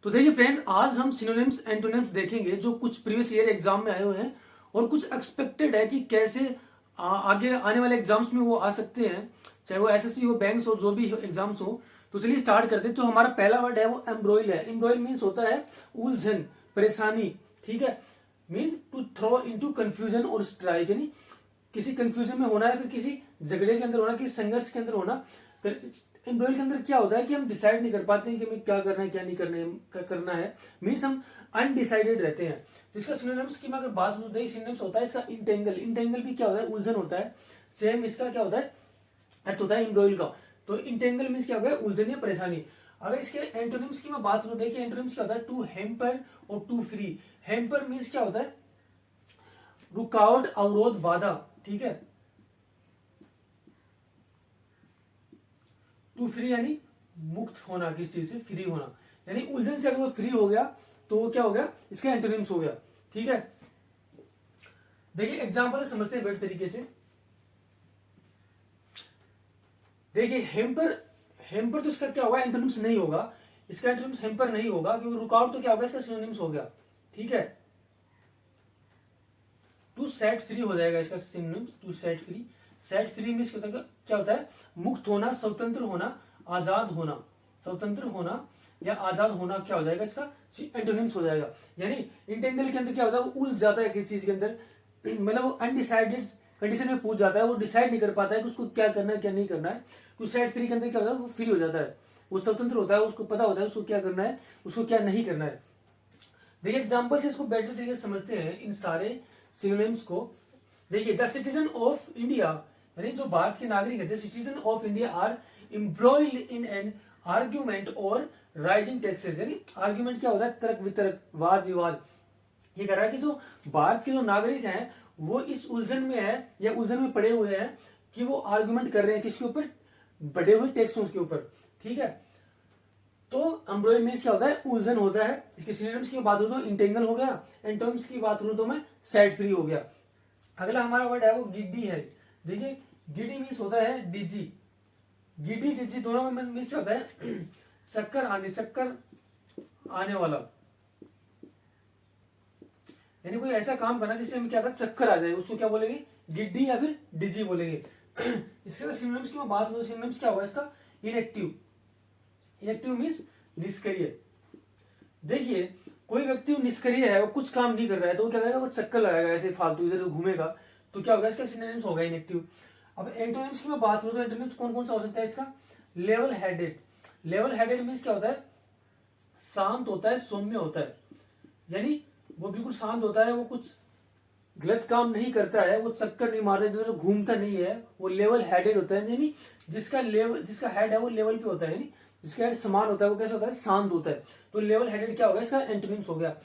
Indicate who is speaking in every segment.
Speaker 1: तो देखिए फ्रेंड्स, आज हम सिनोनिम्स एंटोनिम्स देखेंगे जो कुछ प्रीवियस ईयर एग्जाम में आए हुए हैं और कुछ एक्सपेक्टेड है कि कैसे आगे आने वाले एग्जाम्स में वो आ सकते हैं, चाहे वो एसएससी हो, बैंक्स हो, जो भी एग्जाम्स हो। तो चलिए स्टार्ट करते हैं। जो हमारा पहला वर्ड है वो एम्ब्रॉयल है। एम्ब्रॉयल मीन्स होता है उलझन, परेशानी। ठीक है, means to throw into confusion और स्ट्राइक, यानी किसी कंफ्यूजन में होना है, फिर किसी झगड़े के अंदर होना, किसी संघर्ष के अंदर होना। एम्ब्रॉयल के अंदर क्या होता है कि हम डिसाइड नहीं कर पाते हैं कि हमें क्या करना है, क्या नहीं करना है। मीन्स हम अनडिसाइडेड रहते हैं। तो इसका सिनोनिम्स की मैं अगर बात करूं तो सिनोनिम्स होता है इसका इंटेंगल। इंटेंगल भी क्या होता है? उलझन होता है। सेम इसका क्या होता है? अर्थ होता है एम्ब्रॉयल का। तो इंटेंगल मीन्स क्या होगा? उलझन या परेशानी। अगर इसके एंटोनिम्स की मैं बात करूं, देखिए एंटोनिम्स क्या होता है? टू हैम्पर और टू फ्री। हैम्पर मीन्स क्या होता है? रुकावट, अवरोध, बाधा। ठीक है। टू फ्री यानी मुक्त होना, किसी चीज से फ्री होना, यानी उलझन से अगर वो फ्री हो गया तो वो क्या हो गया? इसका एंटोनिम्स हो गया। ठीक है, देखिए एग्जांपल समझते हैं बेटर तरीके से। देखिए हेम्पर, हेम्पर तो इसका क्या होगा? एंटोनिम्स नहीं होगा। इसका एंटोनिम्स हेम्पर नहीं होगा क्योंकि रुकावट तो क्या होगा? इसका सिनोनिम्स हो गया। ठीक है, टू सेट फ्री हो जाएगा इसका synonyms, to set free. Set free means क्या होता है? मुक्त होना, स्वतंत्र होना, आजाद होना। स्वतंत्र होना या आजाद होना क्या हो जाएगा? इसका एंटोनिम्स हो जाएगा। यानी इंटेंगल के अंदर क्या होता है? वो उलझ जाता है किसी चीज के अंदर, मतलब वो अनडिसाइडेड कंडीशन में पूछ जाता है। वो डिसाइड नहीं कर पाता है कि उसको क्या करना है, क्या नहीं करना है। कुछ सेट फ्री के अंदर क्या होता है? वो फ्री हो जाता है, वो स्वतंत्र होता है, उसको पता होता है उसको क्या करना है, उसको क्या नहीं करना है। देखिए एग्जाम्पल से इसको बेटर तरीके से समझते हैं इन सारे सिनोनिम्स को। देखिए द सिटीजन ऑफ इंडिया, यानी जो भारत के नागरिक है, the citizen of India are embroiled in an argument और राइजिंग टैक्सेस। यानी आर्ग्यूमेंट क्या होता है? तर्क वितर्क, वाद विवाद। ये कह रहा है कि जो भारत के जो नागरिक हैं वो इस उलझन में है या उलझन में पड़े हुए हैं कि वो आर्ग्यूमेंट कर रहे हैं किसके ऊपर? बढ़े हुए टैक्सों के ऊपर। ठीक है, तो एम्ब्रॉयड मीन्स क्या होता है? उलझन होता है। इसके सिनोनिम्स की बात करूं तो इंटेंगल हो गया, एंटोनिम्स की बात करूं तो मैं सेट फ्री हो गया। अगला हमारा वर्ड है वो गिड्डी है। देखिए गिड्डी मीन्स होता है डिजी। गिड्डी डिजी दोनों में मीन्स क्या होता है? चक्कर आने, चक्कर आने वाला, यानी कोई ऐसा काम करना जिससे हमें क्या था? चक्कर आ जाए, उसको क्या बोलेंगे? गिड्डी या फिर डिजी बोलेंगे। इसके सिनोनिम्स की मैं बात करूं, सिनोनिम्स क्या होगा इसका? इनएक्टिव। इनएक्टिव मीन्स निष्क्रिय। देखिए कोई व्यक्ति निष्क्रिय है, वो कुछ काम नहीं कर रहा है, तो वो क्या करेगा? वो चक्कर लगाएगा, ऐसे फालतू इधर घूमेगा, तो क्या होगा? इसका सिनोनिम्स होगा इनएक्टिव। अब एंटोनिम्स की मैं बात करूं तो एंटोनिम्स कौन कौन सा हो सकता है इसका? Level headed. Level headed means क्या होता है? शांत होता है, सौम्य होता है, यानी वो बिल्कुल शांत होता है, वो कुछ गलत काम नहीं करता है, वो चक्कर नहीं मारता, इधर घूमता नहीं है, वो लेवल हेडेड होता है। यानी जिसका लेवल, जिसका हेड है वो लेवल पे होता है, यानी जिसका हेड समान होता है वो कैसे होता है? शांत होता है। तो लेवल हेडेड क्या होगा? इसका एंटोनिम्स हो गया।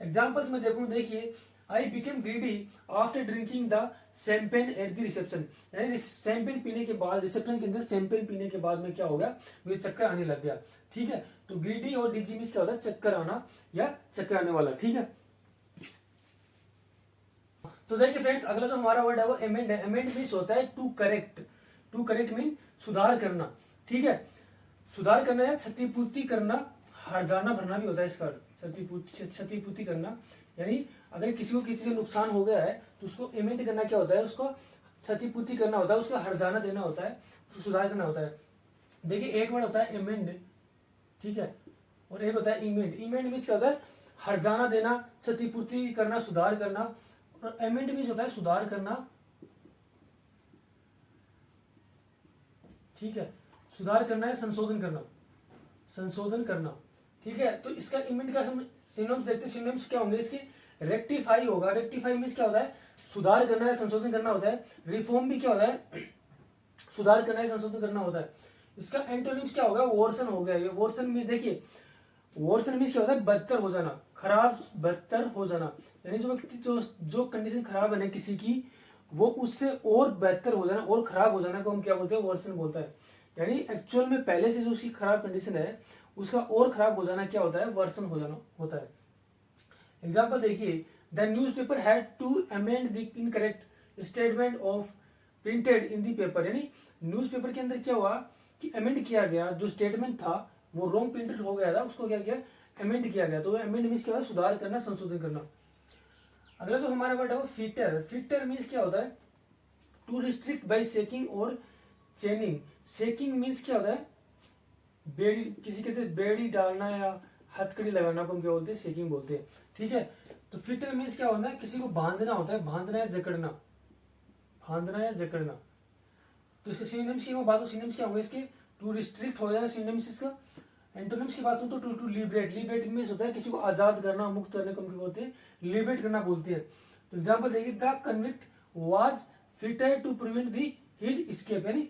Speaker 1: एग्जांपल्स में देखूं, देखिए I became greedy after drinking the champagne at the reception. यानी शैंपेन पीने के बाद, रिसेप्शन के अंदर शैंपेन पीने के बाद में क्या हो गया? मुझे चक्कर आने लग गया। ठीक है, तो ग्रीडी और डीजी मीन्स क्या होता है? चक्कर आना या चक्कर आने वाला। ठीक है, तो देखिए फ्रेंड्स, अगला जो हमारा वर्ड है वो एमेंड है। एमेंड मीन्स होता है to correct. To correct mean सुधार करना। ठीक है, सुधार करना या क्षतिपूर्ति करना, हर्जाना भरना भी होता है इसका अर्थ। क्षतिपूर्ति करना, यानी अगर किसी को किसी से नुकसान हो गया है तो उसको एमेंड करना क्या होता है? उसको क्षतिपूर्ति करना होता है, उसको हर्जाना देना होता है, उसको सुधार करना होता है। देखिए एक वर्ड होता है एमेंड, ठीक है, और एक होता है इमेंड। इमेंड मीन्स क्या होता है? हर्जाना देना, क्षतिपूर्ति करना, सुधार करना। और एमेंड मीन्स होता है सुधार करना। ठीक है, सुधार करना है, संशोधन करना, संशोधन करना। ठीक है, तो इसका इमेंड का हम सिनोनिम्स देखते हैं। सिनोनिम्स क्या होंगे इसके? रेक्टिफाई होगा। रेक्टिफाई मीन्स क्या होता है? सुधार करना है, संशोधन करना होता है। रिफॉर्म भी क्या होता है? सुधार करना है, संशोधन करना होता है। इसका एंटोनिम्स क्या होगा? वोर्सन हो गया। ये वोर्सन में देखिए, वोर्सन मीन्स क्या होता है? बदतर हो जाना, खराब, बदतर हो जाना, यानी जो व्यक्ति जो कंडीशन खराब है ना किसी की, वो उससे और बेहतर हो जाना और खराब हो जाना को हम क्या बोलते हैं? वर्सन बोलता है। यानी एक्चुअल में पहले से जो उसकी खराब कंडीशन है उसका और खराब हो जाना क्या होता है? वर्सन हो जाना होता है। एग्जाम्पल देखिए, the news paper had to amend the incorrect statement of printed in the paper. यानी न्यूज पेपर के अंदर क्या हुआ कि अमेंड किया गया, जो स्टेटमेंट था वो रॉन्ग प्रिंटेड हो गया था, उसको क्या किया? अमेंड किया गया। तो अमेंड मीन्स क्या होता है, सुधार करना, संशोधन करना। अगला जो हमारा वर्ड है वो फिटर। फिटर मीन्स क्या होता है, टू रिस्ट्रिक्ट बाय शेकिंग और चेनिंग। शेकिंग मीन्स क्या होता है, बेड़ी, किसी कहते हैं बेड़ी डालना या हथकड़ी लगाना को हम क्या बोलते हैं, शेकिंग बोलते हैं। ठीक है, तो फिटर मीन्स क्या होता है, किसी को बांधना होता है, बांधना या जकड़ना, बांधना या जकड़ना। तो इसके सिनोनिम्स की बात हो, सिनोनिम्स क्या होंगे इसके, टू रिस्ट्रिक्ट हो जाएगा सिनोनिम्स इसका। एंटोनिम्स की बात हो तो टू लिबरेट। लिबरेट मीन्स होता है किसी को आजाद करना, मुक्त करने को हम बोलते हैं लिबरेट करना बोलते हैं। तो एग्जाम्पल देखिए, the convict was fitter to prevent the his escape. यानी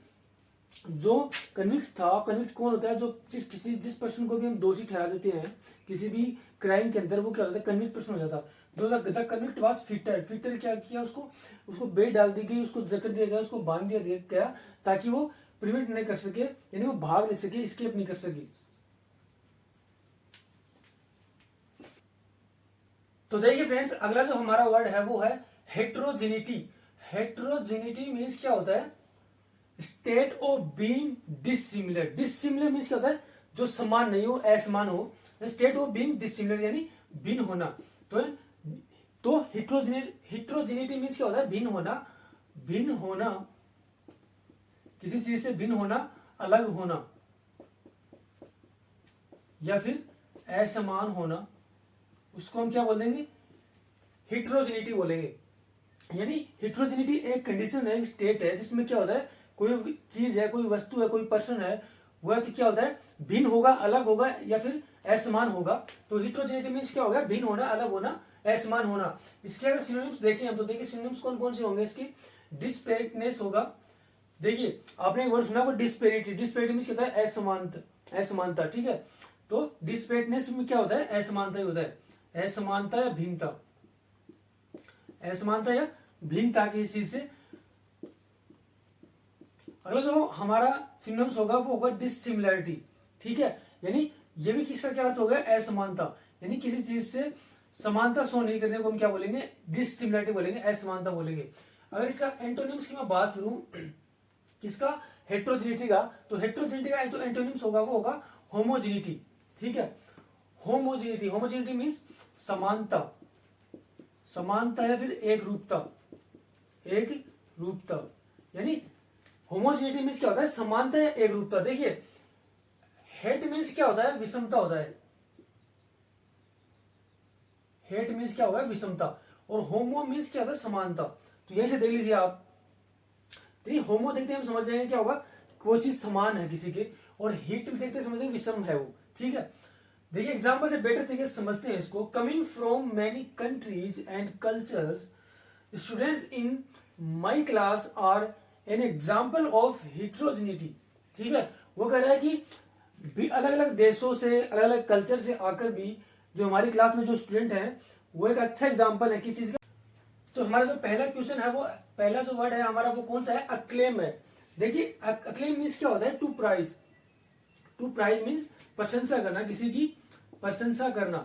Speaker 1: जो कन्विक्ट था, कन्विक्ट कौन होता है, जो जिस पर्सन को भी हम दोषी ठहरा देते हैं किसी भी क्राइम के अंदर, वो क्या होता है, कन्विक्ट पर्सन हो जाता है। The convict was fitter. Fitter क्या किया, उसको बेट डाल दी गई, उसको जकड़ दिया गया, उसको बांध दिया गया ताकि वो प्रिवेंट नहीं कर सके, यानी वो भाग नहीं सके, एस्केप नहीं कर सके। तो देखिए फ्रेंड्स, अगला जो हमारा वर्ड है वो है हेट्रोजेनिटी। हेट्रोजेनिटी मीन्स क्या होता है, state of being dissimilar. Dissimilar means क्या होता है, जो समान नहीं हो, असमान हो। स्टेट ऑफ बीइंग डिसिमिलर यानी भिन्न होना। तो हेट्रोजेनिटी मीन्स क्या होता है, भिन्न होना। भिन्न होना, किसी चीज से भिन्न होना, अलग होना, या फिर असमान होना, उसको हम क्या बोल देंगे, हेट्रोजेनिटी बोलेंगे। यानी हेट्रोजेनिटी एक कंडीशन है, एक स्टेट है, जिसमें क्या होता है, कोई चीज है, कोई वस्तु है, कोई पर्सन है, वह तो क्या होता है, भिन्न होगा, अलग होगा, या फिर असमान होगा। तो हेट्रोजेनिटी मीन्स क्या होगा, भिन्न होना, अलग होना, असमान होना। इसके अगर सिनोनिम्स देखें हम, तो देखिए सिनोनिम्स कौन कौन से होंगे इसके। डिस्पेरिटनेस होगा। देखिए आपने एक वर्ड सुना वो डिस्पेरिटी। डिस्पेरिटी मीन्स क्या होता है, असमानता, असमानता। ठीक है, तो डिस्पेरिटनेस में क्या होता है, असमानता ही होता है, असमानता या भिन्नता, असमानता या भिन्नता किसी चीज से। अगला जो हमारा सिनोनिम्स होगा वो होगा डिसिमिलरिटी। ठीक है, यानी ये भी किसका क्या अर्थ होगा, असमानता। यानी किसी चीज से समानता शो नहीं करने को हम क्या बोलेंगे, डिसिमिलरिटी बोलेंगे, असमानता बोलेंगे। अगर इसका एंटोनिम्स की मैं बात करूं, किसका, हेट्रोजेनिटी का, तो हेट्रोजेनिटी का जो एंटोनिम्स होगा वो होगा होमोजेनिटी। ठीक है, होमोजेनिटी। होमोजेनिटी मीन्स समानता, समानता या फिर एक रूपता, एक रूपता। यानी होमोजेनिटी मीन्स क्या होता है, समानता या एक रूपता। देखिए हेट मीन्स क्या होता है, विषमता होता है। हेट मीन्स क्या होगा, विषमता। और होमो मीन्स क्या होता है, समानता। तो यहीं से देख लीजिए आप, देखिए होमो देखते हम समझ जाएंगे क्या होगा, कोई चीज समान है किसी के, और हेट देखते समझ जाएंगे विषम है वो। ठीक है, देखिए एग्जाम्पल से बेटर तरीके से समझते हैं इसको। Coming from many countries and cultures, students in my class are an example of heterogeneity. ठीक है, वो कह रहा है कि अलग अलग देशों से, अलग अलग कल्चर से आकर भी जो हमारी क्लास में जो स्टूडेंट हैं, वो एक अच्छा एग्जाम्पल है किस चीज का। तो हमारा जो पहला क्वेश्चन है, वो पहला जो वर्ड है हमारा वो कौन सा है, अक्लेम है। देखिए अक्लेम मीन्स क्या होता है, to praise. To praise means प्रशंसा करना, किसी की प्रशंसा करना,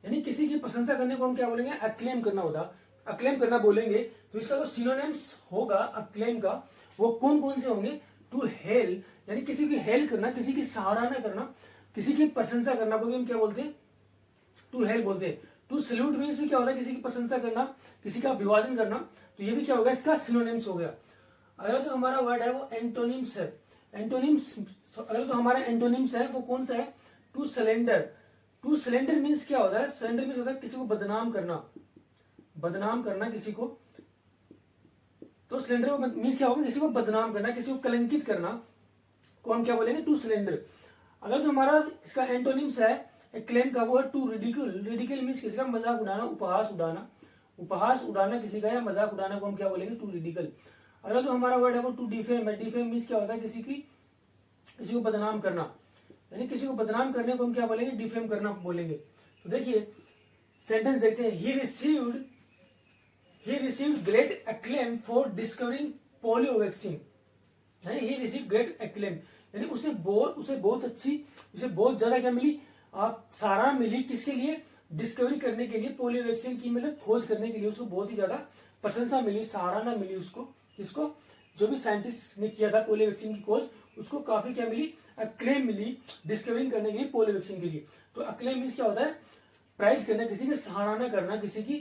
Speaker 1: यानी किसी की प्रशंसा करने को हम क्या बोलेंगे, अक्लेम करना होता, अक्लेम करना बोलेंगे। तो इसका जो सिनोनिम्स होगा अक्लेम का, वो कौन कौन से होंगे, टू हेल, यानी किसी की हेल करना, किसी की सराहना करना, किसी की प्रशंसा करना को भी हम क्या बोलते हैं, टू हेल बोलते हैं। टू सल्यूट मीन्स भी क्या होता है, किसी की प्रशंसा करना, किसी का अभिवादन करना। तो ये भी क्या होगा, इसका सिनोनिम्स हो गया। अगला जो हमारा वर्ड है वो एंटोनिम्स है। एंटोनिम्स, अगला जो हमारा एंटोनिम्स है वो कौन सा है, to slander. To slander means क्या होता है, सलेंडर मीन्स होता है किसी को बदनाम करना, बदनाम करना किसी को। तो सिलेंडर मीन्स क्या होगा, किसी को बदनाम करना, किसी को कलंकित करना को हम क्या बोलेंगे, टू सिलेंडर। अगर जो हमारा इसका एंटोनिम्स है क्लेम का, वो है टू रिडिकुल। रिडिकुल मीन्स किसी का मजाक उड़ाना, उपहास उड़ाना, उपहास उड़ाना किसी का या मजाक उड़ाना को हम क्या बोलेंगे, टू रिडिकल। अगला जो हमारा वर्ड है वो टू डिफेम है। डिफेम मीन्स क्या होता है, किसी को बदनाम करना, यानी किसी को बदनाम करने को हम क्या बोलेंगे, डिफेम करना बोलेंगे। तो देखिए सेंटेंस देखते हैं, he received great acclaim for discovering polio vaccine. यानी ही रिसीव्ड ग्रेट एक्लेम, यानी उसे बहुत ज्यादा क्या मिली, आप सराहना मिली, किसके लिए, डिस्कवरी करने के लिए, पोलियो वैक्सीन की मतलब खोज करने के लिए उसको बहुत ही ज्यादा प्रशंसा मिली, सराहना मिली उसको। किसको, जो भी साइंटिस्ट ने किया था पोलियो वैक्सीन की खोज, उसको काफी क्या मिली, अक्लेम मिली डिस्कवरिंग करने के लिए, पोल इवोल्यूशन के लिए। तो अक्लेम मीन्स क्या होता है, प्राइज करना, किसी की सराहना करना, किसी की।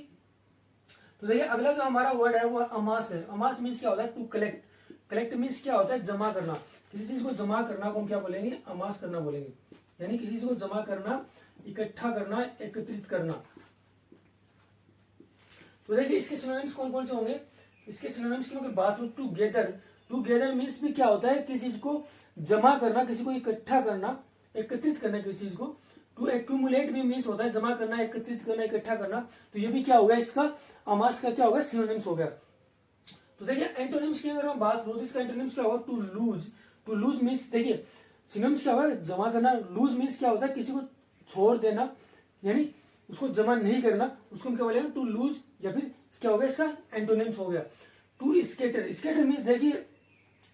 Speaker 1: तो देखिए अगला जो हमारा वर्ड है वो अमास है। अमास मीन्स क्या होता है, टू कलेक्ट। कलेक्ट मीन्स क्या होता है, जमा करना। किसी चीज को जमा करना को हम क्या बोलेंगे, अमास करना बोलेंगे। यानी किसी चीज को जमा करना, इकट्ठा करना, एकत्रित करना। तो देखिए इसके सिनोनिम्स कौन कौन से होंगे। इसके सिनोनिम्स की अगर बात करूं, टुगेदर। टुगेदर मीन्स भी क्या होता है, किसी चीज को जमा करना, किसी को इकट्ठा करना, एकत्रित करना किसी चीज को। टू एक्यूमुलेट भी मीन्स होता है जमा करना, एकत्रित करना, इकट्ठा करना। तो ये भी क्या होगा, इसका अमास का क्या होगा, सिनोनिम्स हो गया। तो देखिए एंटोनिम्स की अगर हम बात करूं तो इसका एंटोनिम्स क्या होगा, to lose. To lose means देखिए सिनोनिम्स क्या होगा, जमा करना। लूज मीन्स क्या होता है, किसी को छोड़ देना, यानी उसको जमा नहीं करना, उसको हम क्या बोलेंगे, टू लूज। या फिर क्या होगा, इसका एंटोनिम्स हो गया टू स्केटर। स्केटर मीन्स देखिए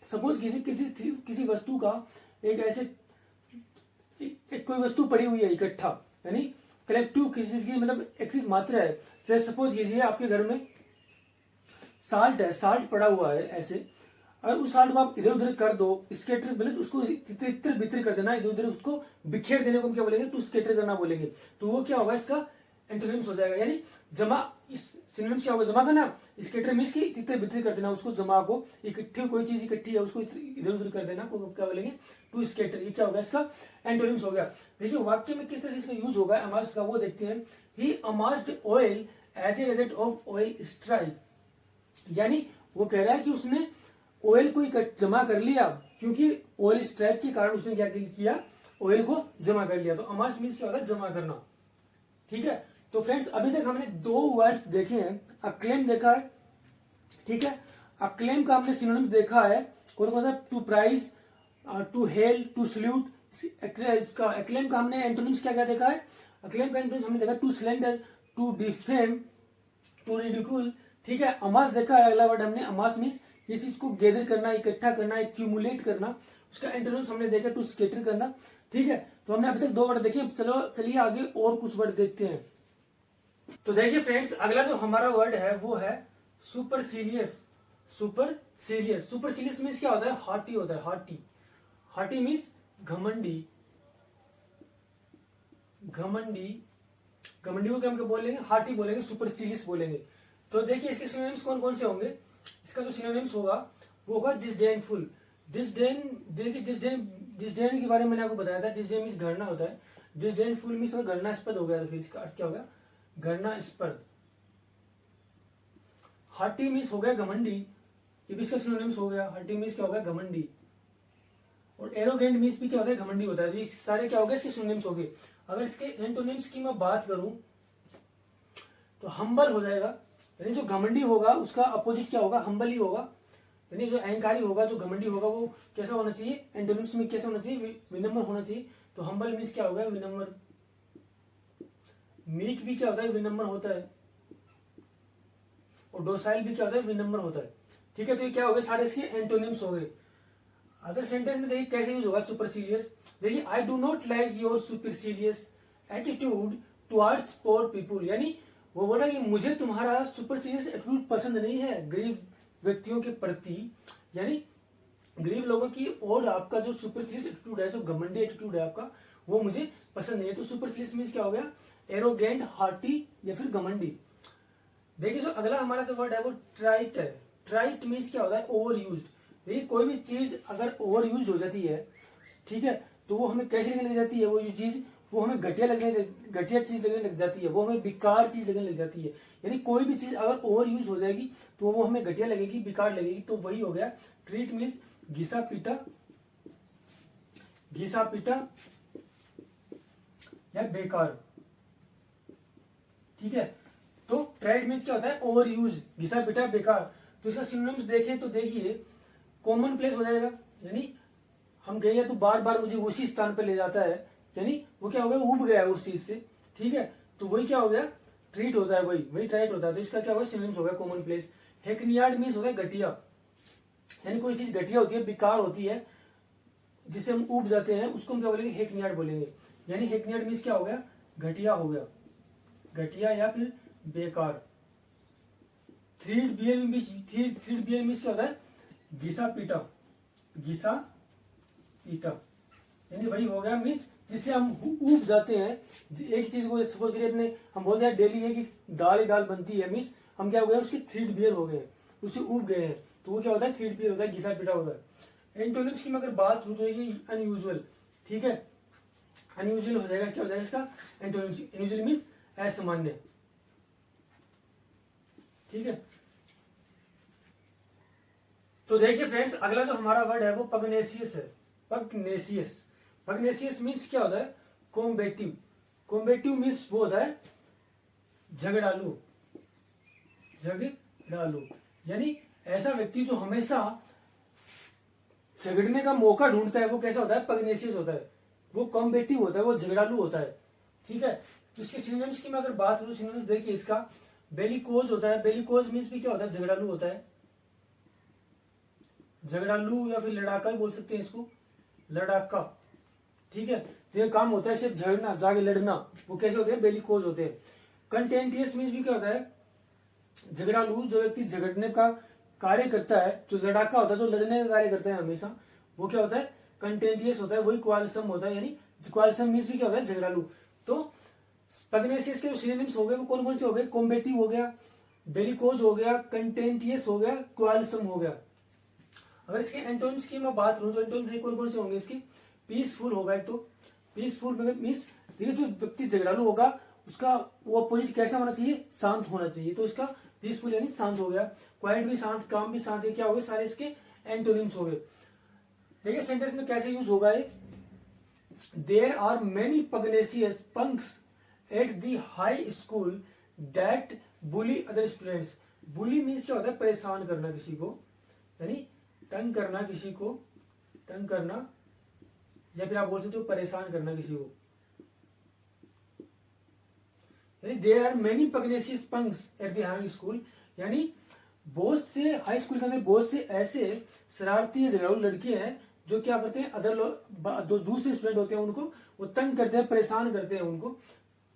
Speaker 1: सपोज किसी वस्तु का एक ऐसे एक कोई वस्तु पड़ी हुई है इकट्ठा, यानी कलेक्टिव किसी चीज की मतलब एक चीज मात्रा है। जैसे सपोज कीजिए आपके घर में साल्ट है, साल्ट पड़ा हुआ है ऐसे, और उस साल्ट को आप इधर उधर कर दो, स्केटर मतलब उसको इत्र बित्र कर देना, इधर उधर उसको बिखेर देने को हम क्या बोलेंगे, टू स्केटर करना बोलेंगे। तो वो क्या होगा, इसका एंटोनिम्स हो जाएगा। यानी जमा, इस सिनोनिम्स क्या होगा, जमा करना। स्केटर मीन्स की तितर बितर कर देना, उसको जमा को, इकट्ठी कोई चीज इकट्ठी है उसको इधर उधर कर देना को क्या बोलेंगे, टू स्केटर। ये क्या होगा, इसका एंटोनिम्स हो गया। देखिए वाक्य में किस तरह से इसका यूज होगा अमास्ड का, वो देखते हैं। He amassed oil as a result of oil strike. यानी वो कह रहा है कि उसने ऑयल को जमा कर लिया, क्योंकि ऑयल स्ट्राइक के कारण उसने क्या किया, ऑयल को जमा कर लिया। तो अमास्ड मीन्स क्या होता है, जमा करना। ठीक है, तो फ्रेंड्स अभी तक हमने दो वर्ड्स देखे हैं। अक्लेम देखा है, ठीक है, अक्लेम का हमने सिनोनिम्स देखा है, कौन कौन सा, to praise, to hail, to salute. इसका अक्लेम का हमने एंटोनिम्स क्या क्या देखा है, अक्लेम का एंटोनिम्स हमने देखा to slander, to defame, to ridicule. ठीक है, अमास देखा है, अगला वर्ड हमने अमास मीन्स किसी चीज को गैदर करना, इकट्ठा करना, एक्यूमुलेट करना। उसका एंटोनिम्स हमने देखा टू स्केटर करना। ठीक है, तो हमने अभी तक दो वर्ड देखे, चलो चलिए आगे और कुछ वर्ड देखते हैं। तो देखिए फ्रेंड्स अगला जो हमारा वर्ड है वो है सुपरसीलियस। सुपरसीलियस, सुपरसीलियस मीन्स क्या होता है, हार्टी होता है, हार्टी। हार्टी मीन्स घमंडी। घमंडी, घमंडी को क्या हम बोलेंगे, हार्टी बोलेंगे, सुपरसीलियस बोलेंगे। तो देखिए इसके सिनोनिम्स कौन कौन से होंगे। इसका जो सिनोनिम्स होगा वो होगा डिसडेनफुल। डिसडेन, देखिए डिसडेन के बारे में मैंने आपको बताया था, डिसडेन मीन्स घृणा होता है। डिसडेनफुल मीन्स घृणास्पद हो गया, तो फिर इसका अर्थ क्या होगा, घृणास्पद। हार्टी मीन्स हो गया घमंडी, ये भी इसका सिनोनिम्स हो गया। हार्टी मीन्स क्या हो गया, घमंडी। और एरोगेंट मीन्स भी क्या होता है, घमंडी होता है। तो ये सारे क्या हो गए, इसके सिनोनिम्स हो गए। अगर इसके एंटोनिम्स की मैं बात करूं तो हम्बल हो जाएगा, यानी जो घमंडी होगा उसका अपोजिट क्या होगा, हम्बल ही होगा। यानी जो अहंकारी होगा, जो घमंडी होगा, वो कैसा होना चाहिए, एंटोनिम्स में कैसा होना चाहिए, विनम्र होना चाहिए। तो हम्बल मीन्स क्या होगा, विनम्र। मीक भी क्या होता है, विनम्र होता है। और डोसाइल भी क्या होता है, विनम्र होता है। ठीक है, तो ये क्या हो गए, सारे इसके एंटोनिम्स हो गए। अगर सेंटेंस में देखिए कैसे यूज होगा सुपरसीलियस, देखिए I do not like your supercilious attitude towards poor people. यानी वो बोला कि मुझे तुम्हारा सुपरसीलियस एटीट्यूड पसंद नहीं है गरीब व्यक्तियों के प्रति, यानी गरीब लोगों की। और आपका जो सुपरसीलियस एटीट्यूड है, जो घमंडी एटीट्यूड है आपका, वो मुझे पसंद नहीं है। तो सुपरसीलियस मीन्स क्या हो गया, एरोगेंट, हार्टी या फिर घमंडी। देखिए जो अगला हमारा जो वर्ड है वो ट्राइट है। ट्राइट मीन्स क्या होता है, ओवर यूज्ड। देखिए कोई भी चीज अगर ओवर यूज्ड हो जाती है, ठीक है, तो वो हमें कैसे लगने लग जाती है, वो चीज वो हमें घटिया चीज लगने लग जाती है, वो हमें बेकार चीज लगने लग जाती है। यानी कोई भी चीज अगर ओवर यूज हो जाएगी तो वो हमें घटिया लगेगी, बेकार लगेगी। तो वही हो गया ट्रीट मीन्स घिसा पीटा, घिसा पीटा या बेकार। ठीक है, तो ट्राइट मीन्स क्या होता है, ओवर यूज, घिसा पीटा, बेकार। तो इसका सिनोनिम्स देखें तो देखिए कॉमन प्लेस हो जाएगा, यानी हम गए तो बार बार मुझे उसी स्थान पर ले जाता है, यानी वो क्या हो गया, उब गया उस चीज से। ठीक है, तो वही क्या हो गया, ट्रीट होता है, वही ट्राइट होता है। तो इसका क्या होगा, सिनोनिम्स हो गया कॉमन प्लेस। हेकनियार्ड मीन्स होता है घटिया, यानी कोई चीज घटिया होती है, बेकार होती है, जिससे हम उब जाते हैं, उसको हम क्या बोलेंगे, हेकनियार्ड बोलेंगे। यानी हेकनियार्ड मीन्स क्या हो गया, घटिया हो गया, घटिया या फिर बेकार। थ्रीड बियर मीन्स क्या होता है, घिसा पीटा, घिसा ईटा, यानी वही हो गया मीन्स जिससे हम ऊब जाते हैं। एक चीज को सपोज करिए अपने हम बोलते हैं डेली है कि दाल ही दाल बनती है, मीन्स हम क्या हो गए उसके थ्रीड बियर हो गए, उससे ऊब गए हैं, तो वो क्या होता है थ्रीड बियर होता है, घिसा पिटा होता है। एंटोनिम्स की अगर बात हो तो अनयूजुअल, ठीक है, अनयूजुअल हो जाएगा, क्या हो जाएगा इसका एंटोनिम्स, अनयूजुअल मीन्स असामान्य, ठीक है। तो देखिए फ्रेंड्स, अगला जो हमारा वर्ड है वो पगनेसियस है, पगनेसियस। पगनेसियस मीन्स क्या होता है कॉम्बेटिव, कॉम्बेटिव मीन्स वो होता है झगड़ालू, झगड़ालू, यानी ऐसा व्यक्ति जो हमेशा झगड़ने का मौका ढूंढता है वो कैसा होता है पगनेसियस होता है, वो कॉम्बेटिव होता है, वो झगड़ालू होता है, ठीक है। तो इसके सिनोनिम्स की मैं अगर बात करूं, सिनोनिम्स देखिए इसका बेलिकोज होता है, बेलिकोज मीन्स भी क्या होता है झगड़ालू होता है, झगड़ालू या फिर लड़ाका भी बोल सकते हैं इसको, लड़ाका, ठीक है। तो ये काम होता है सिर्फ झगड़ना, जाके लड़ना, वो कैसे होते हैं बेलिकोज होते हैं। कंटेंटियस मीन्स भी क्या होता है झगड़ालू, जो व्यक्ति झगड़ने का कार्य करता है, जो लड़ाका होता है जो लड़ने का कार्य करता है हमेशा, वो क्या होता है कंटेंटियस होता है, वही क्वालसम होता है, यानी क्वालसम मीन्स भी क्या होता है झगड़ालू। तो पगनेसियस के जो सिनोनिम्स हो गए वो कौन कौन से हो गए, कॉम्बेटिव हो गया, बेलिकोज हो गया, कंटेंटियस हो गया, क्वालसम हो गया। अगर इसके एंटोनिम्स की मैं बात करूं तो एंटोनिम्स कौन कौन से होंगे इसके, पीसफुल होगा एक तो, पीसफुल मीन्स देखिए जो व्यक्ति झगड़ालू होगा उसका वो अपोजिट कैसा होना चाहिए, शांत होना चाहिए, तो इसका पीसफुल यानी शांत हो गया, क्वाइट भी शांत, काम भी शांत, क्या हो गए सारे इसके एंटोनिम्स हो गए। देखिए सेंटेंस में कैसे यूज होगा ये, there are many pugnacious punks at the high school that bully other students. Bully means क्या होता है परेशान करना किसी को, यानी तंग करना किसी को, तंग करना, या फिर आप बोल सकते हो परेशान करना किसी को, यानी there are many pugnacious punks at the high school, यानी बहुत से हाई स्कूल के अंदर बहुत से ऐसे शरारती झगड़ालू लड़के हैं जो क्या करते हैं अदर लोग जो दूसरे स्टूडेंट होते हैं उनको वो तंग करते हैं, परेशान करते हैं उनको,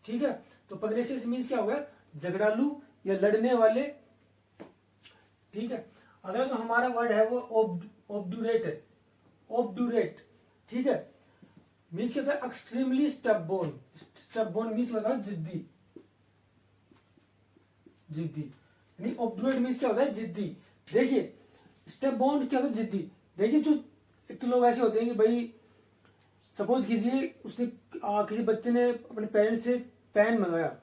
Speaker 1: ठीक है। तो पगनेसियस मीन्स क्या होगा झगड़ालू या लड़ने वाले, ठीक है। अगला जो हमारा वर्ड है वो ऑब्डुरेट है, ऑब्डुरेट, ठीक है, मीन्स क्या होता है एक्सट्रीमली स्टबबोर्न, स्टबबोर्न मीन्स होता है जिद्दी, जिद्दी, यानी ऑब्डुरेट मीन्स क्या होता है जिद्दी। देखिए स्टबबोर्न क्या होता है जिद्दी, देखिए जो एक तो लोग ऐसे होते हैं कि भाई सपोज कीजिए उसने किसी बच्चे ने अपने पेरेंट्स से पेन मंगाया,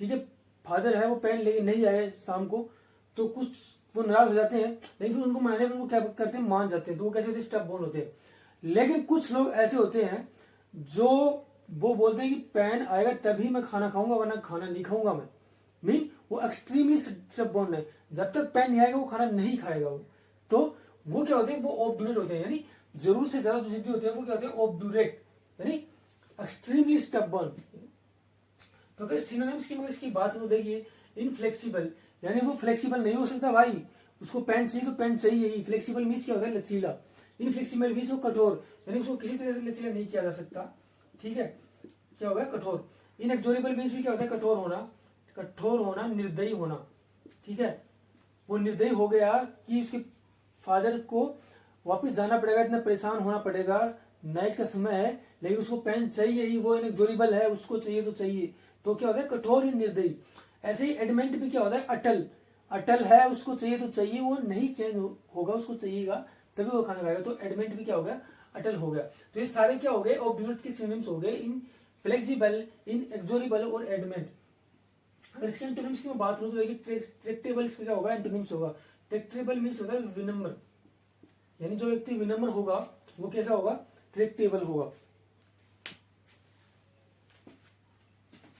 Speaker 1: ठीक है, फादर है वो पेन लेके नहीं आए शाम को, तो कुछ वो नाराज हो जाते हैं, लेकिन फिर उनको मनाने पर वो क्या करते हैं मान जाते हैं, तो वो कैसे होते हैं स्टबबोर्न होते हैं। लेकिन कुछ लोग ऐसे होते हैं जो वो बोलते हैं कि पेन आएगा तभी मैं खाना खाऊंगा वरना खाना नहीं खाऊंगा मैं, मीन वो एक्सट्रीमली स्टबबोर्न है, जब तक पेन नहीं आएगा वो खाना नहीं खाएगा वो, तो वो क्या होते हैं वो ऑब्डुरेट होते हैं, यानी जरूरत से ज्यादा जो जिद्दी होते हैं वो क्या होते हैं ऑब्डुरेट, यानी एक्सट्रीमली स्टबबोर्न। तो अगर सिनोनिम्स की मगर इसकी बात करूं देखिए इनफ्लेक्सिबल, यानी वो फ्लेक्सिबल नहीं हो सकता भाई, उसको पेन चाहिए तो पेन चाहिए ही, फ्लेक्सिबल मीन्स क्या होता है लचीला, इनफ्लेक्सिबल मीन्स वो कठोर, यानी उसको किसी तरह से लचीला नहीं किया जा सकता, ठीक है, क्या होगा कठोर। इनएक्सोरेबल मीन्स भी क्या होता है कठोर होना, कठोर होना, निर्दयी होना, ठीक है, वो निर्दयी हो गया कि उसके फादर को वापस जाना पड़ेगा, इतना परेशान होना पड़ेगा, नाइट का समय है लेकिन उसको पेन चाहिए ही, वो इनएक्सोरेबल है उसको चाहिए तो चाहिए, तो क्या होता है कठोर ही निर्दयी। ऐसे ही एडमेंट भी क्या होता है अटल, अटल है उसको चाहिए तो चाहिए, वो नहीं चेंज होगा, उसको चाहिएगा तभी वो खाना खाएगा, तो एडमेंट भी क्या हो गया अटल हो गया। तो ये सारे क्या हो गए ऑब्डुरेट के सिनोनिम्स हो गए, इन फ्लेक्सिबल, इन एक्सोरेबल और एडमेंट। अगर इसके एंटोनिम्स की मैं बात करूं तो देखिए ट्रैक्टेबल इसका क्या होगा एंटोनिम्स होगा, ट्रैक्टेबल मीन्स होता है विनम्र, यानी जो व्यक्ति विनम्र होगा वो कैसा होगा ट्रैक्टेबल होगा,